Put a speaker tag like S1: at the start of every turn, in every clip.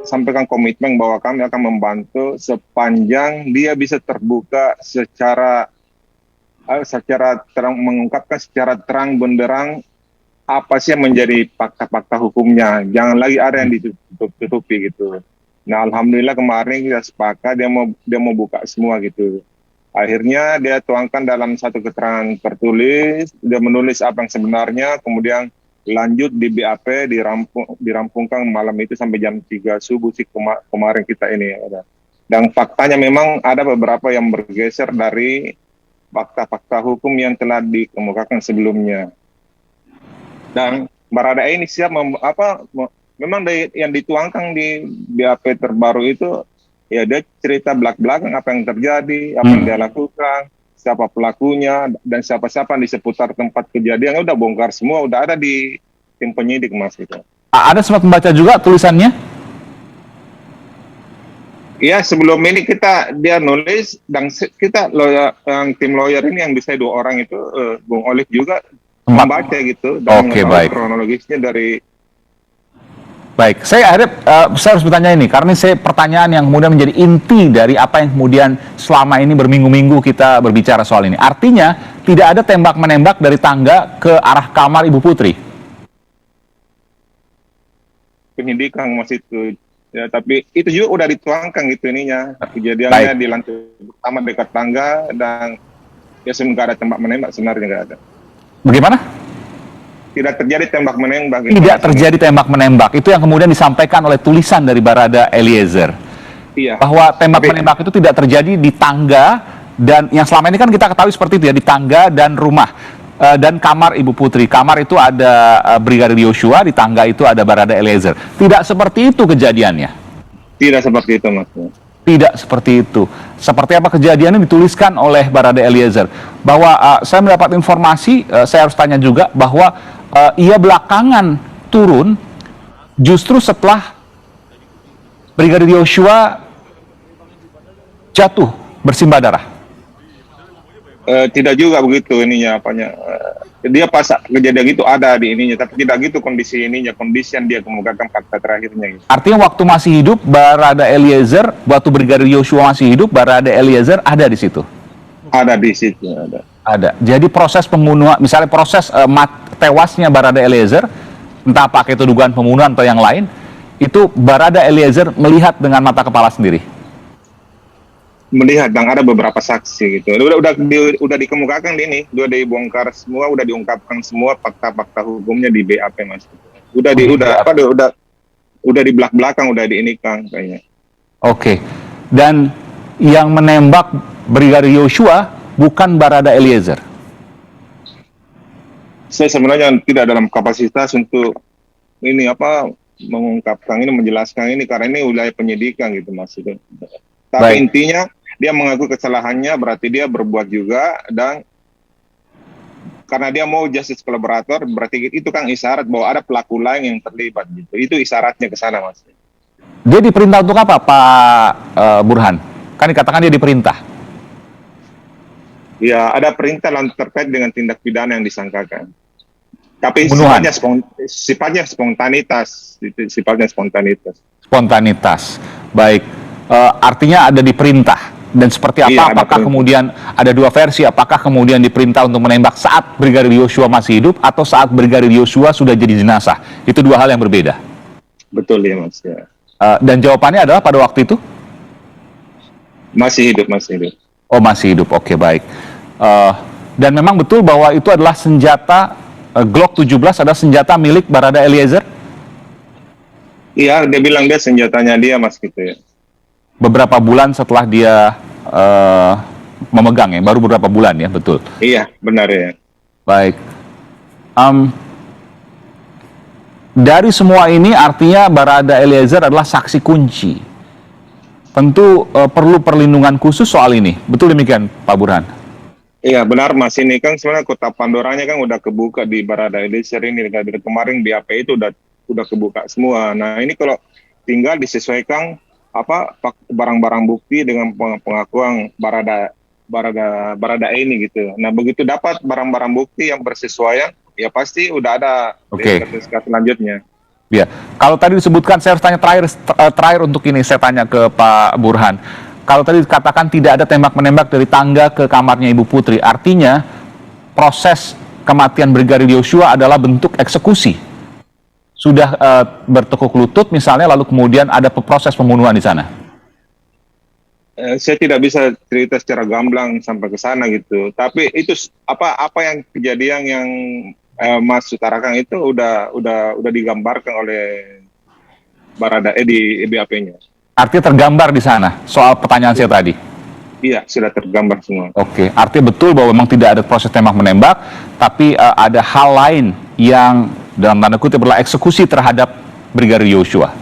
S1: sampaikan komitmen bahwa kami akan membantu sepanjang dia bisa terbuka secara terang, mengungkapkan secara terang benderang apa sih yang menjadi fakta-fakta hukumnya. Jangan lagi ada yang ditutup-tutupi gitu. Nah, alhamdulillah kemarin kita sepakat dia mau buka semua gitu. Akhirnya dia tuangkan dalam satu keterangan tertulis, dia menulis apa yang sebenarnya, kemudian lanjut di BAP, dirampungkan malam itu sampai jam 3 subuh sih kemarin kita ini. Dan faktanya memang ada beberapa yang bergeser dari fakta-fakta hukum yang telah dikemukakan sebelumnya. Dan Baradae ini siap memang yang dituangkan di BAP terbaru itu, ya dia cerita belak-belakan apa yang terjadi, apa yang dia lakukan, siapa pelakunya, dan siapa-siapa di seputar tempat kejadian, udah bongkar semua, udah ada di tim penyidik, Mas. Itu.
S2: Ada sempat membaca juga tulisannya?
S1: Iya, sebelum ini dia nulis, dan kita tim lawyer ini yang bisa 2 orang itu, Bung Olive juga membaca gitu, dan mengetahui kronologisnya dari.
S2: Baik, saya harus bertanya ini, karena saya pertanyaan yang kemudian menjadi inti dari apa yang kemudian selama ini berminggu-minggu kita berbicara soal ini. Artinya, tidak ada tembak-menembak dari tangga ke arah kamar Ibu Putri?
S1: Penyidikan masih itu. Ya, tapi itu juga udah dituangkan gitu ininya. Kejadiannya di lantai pertama dekat tangga, dan ya sebenarnya nggak ada tembak-menembak, sebenarnya nggak ada.
S2: Bagaimana?
S1: Tidak terjadi tembak-menembak.
S2: Tidak terjadi tembak-menembak. Itu yang kemudian disampaikan oleh tulisan dari Barada Eliezer.
S1: Iya.
S2: Bahwa tembak-menembak itu tidak terjadi di tangga, dan yang selama ini kan kita ketahui seperti itu ya, di tangga dan rumah. Dan kamar Ibu Putri. Kamar itu ada Brigadir Yosua, di tangga itu ada Barada Eliezer. Tidak seperti itu kejadiannya?
S1: Tidak seperti itu, Mas.
S2: Tidak seperti itu. Seperti apa kejadiannya dituliskan oleh Barada Eliezer. Bahwa saya mendapat informasi, saya harus tanya juga, bahwa ia belakangan turun justru setelah Brigadir Yosua jatuh bersimbah darah.
S1: Tidak juga begitu ininya apanya. Dia pas kejadian itu ada di ininya, tapi tidak gitu kondisi ininya, kondisi yang dia kemukakan fakta terakhirnya. Gitu.
S2: Artinya waktu masih hidup Barada Eliezer, waktu Brigadir Yosua masih hidup, Barada Eliezer ada di situ?
S1: Ada di situ, ada.
S2: Ada. Jadi proses pembunuhan, misalnya proses tewasnya Barada Eliezer, entah pakai itu dugaan pembunuhan atau yang lain, itu Barada Eliezer melihat dengan mata kepala sendiri?
S1: Melihat, dan ada beberapa saksi gitu. Udah dikemukakan ini, udah dibongkar semua, udah diungkapkan semua fakta-fakta hukumnya di BAP, Mas. Udah di belak-belakang, udah diinikan kayaknya.
S2: Oke. Dan yang menembak Brigadir Yosua bukan Barada Eliezer?
S1: Saya sebenarnya tidak dalam kapasitas untuk ini mengungkapkan ini, menjelaskan ini, karena ini wilayah penyidikan gitu, Mas. Tapi intinya dia mengaku kesalahannya, berarti dia berbuat juga, dan karena dia mau justice collaborator, berarti itu kan isyarat bahwa ada pelaku lain yang terlibat gitu. Itu isyaratnya ke sana, Mas.
S2: Dia diperintah untuk apa, Pak Burhan? Kan dikatakan dia diperintah.
S1: Ya, ada perintah terkait dengan tindak pidana yang disangkakan. Tapi sifatnya spontanitas.
S2: Spontanitas. Baik. Artinya ada diperintah. Dan seperti apa? Iya, apakah kemudian ada 2 versi? Apakah kemudian diperintah untuk menembak saat Brigadir Yosua masih hidup atau saat Brigadir Yosua sudah jadi jenazah? Itu 2 hal yang berbeda.
S1: Betul ya, Mas. Ya.
S2: Dan jawabannya adalah pada waktu itu?
S1: Masih hidup.
S2: Oh, masih hidup. Oke, baik. Dan memang betul bahwa itu adalah senjata Glock 17 adalah senjata milik Barada Eliezer?
S1: Iya, dia bilang dia senjatanya dia, Mas, gitu ya.
S2: Beberapa bulan setelah dia memegang ya, baru beberapa bulan ya, betul?
S1: Iya, benar ya.
S2: Baik. Dari semua ini artinya Barada Eliezer adalah saksi kunci. Tentu perlu perlindungan khusus soal ini. Betul demikian, Pak Burhan?
S1: Iya, benar, Mas. Ini kan sebenarnya kotak Pandoranya kan udah kebuka di Barada Eliezer ini. Dari kemarin BAP itu udah kebuka semua. Nah, ini kalau tinggal disesuaikan barang-barang bukti dengan pengakuan Barada ini gitu. Nah, begitu dapat barang-barang bukti yang bersesuaian, ya pasti udah ada selanjutnya.
S2: Ya, kalau tadi disebutkan, saya harus tanya terakhir untuk ini, saya tanya ke Pak Burhan. Kalau tadi dikatakan tidak ada tembak-menembak dari tangga ke kamarnya Ibu Putri, artinya proses kematian Brigadir Yosua adalah bentuk eksekusi. Sudah bertekuk lutut misalnya, lalu kemudian ada proses pembunuhan di sana.
S1: Saya tidak bisa cerita secara gamblang sampai ke sana gitu. Tapi itu apa yang kejadian yang Mas utarakan itu udah digambarkan oleh Baradae di BAP-nya.
S2: Artinya tergambar di sana soal pertanyaan saya tadi.
S1: Iya, sudah tergambar semua.
S2: Oke, artinya betul bahwa memang tidak ada proses tembak menembak, tapi ada hal lain yang dalam tanda kutip adalah eksekusi terhadap Brigadir Yosua.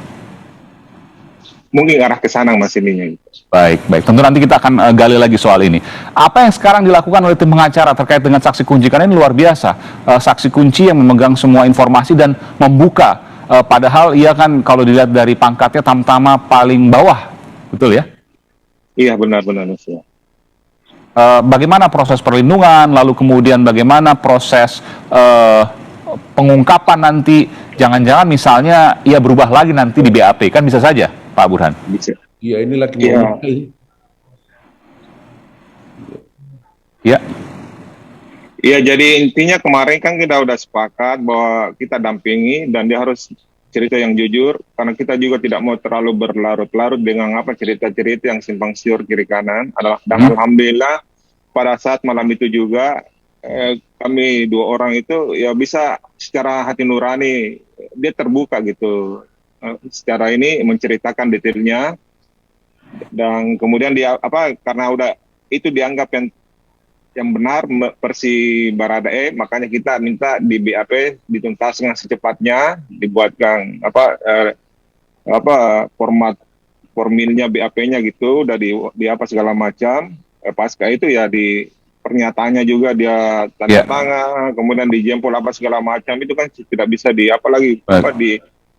S1: Mungkin arah ke sana Mas ininya.
S2: Baik, baik. Tentu nanti kita akan gali lagi soal ini. Apa yang sekarang dilakukan oleh tim pengacara terkait dengan saksi kunci? Karena ini luar biasa. Saksi kunci yang memegang semua informasi dan membuka. Padahal ia kan kalau dilihat dari pangkatnya tamtama paling bawah. Betul ya?
S1: Iya, benar-benar Mas. Ya.
S2: Bagaimana proses perlindungan, lalu kemudian bagaimana proses pengungkapan nanti? Jangan-jangan misalnya ia berubah lagi nanti di BAP, kan bisa saja, Pak Burhan?
S1: Bisa.
S3: Iya, ini lagi
S1: Iya.
S2: Ya.
S1: Iya, jadi intinya kemarin kan kita udah sepakat bahwa kita dampingi dan dia harus cerita yang jujur, karena kita juga tidak mau terlalu berlarut-larut dengan cerita-cerita yang simpang siur kiri kanan. Dan alhamdulillah pada saat malam itu juga kami dua orang itu ya bisa secara hati nurani dia terbuka gitu, secara ini menceritakan detailnya, dan kemudian dia karena udah itu dianggap yang benar versi Baradae, makanya kita minta di BAP dituntaskan secepatnya, dibuatkan format formilnya BAP-nya gitu, udah di apa segala macam. Pasca itu ya di pernyataannya juga dia tanda tangan, kemudian dijempol apa segala macam, itu kan tidak bisa di apa lagi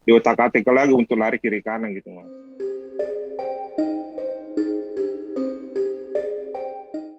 S1: di otak-atik lagi untuk lari kiri kanan gitu Mas.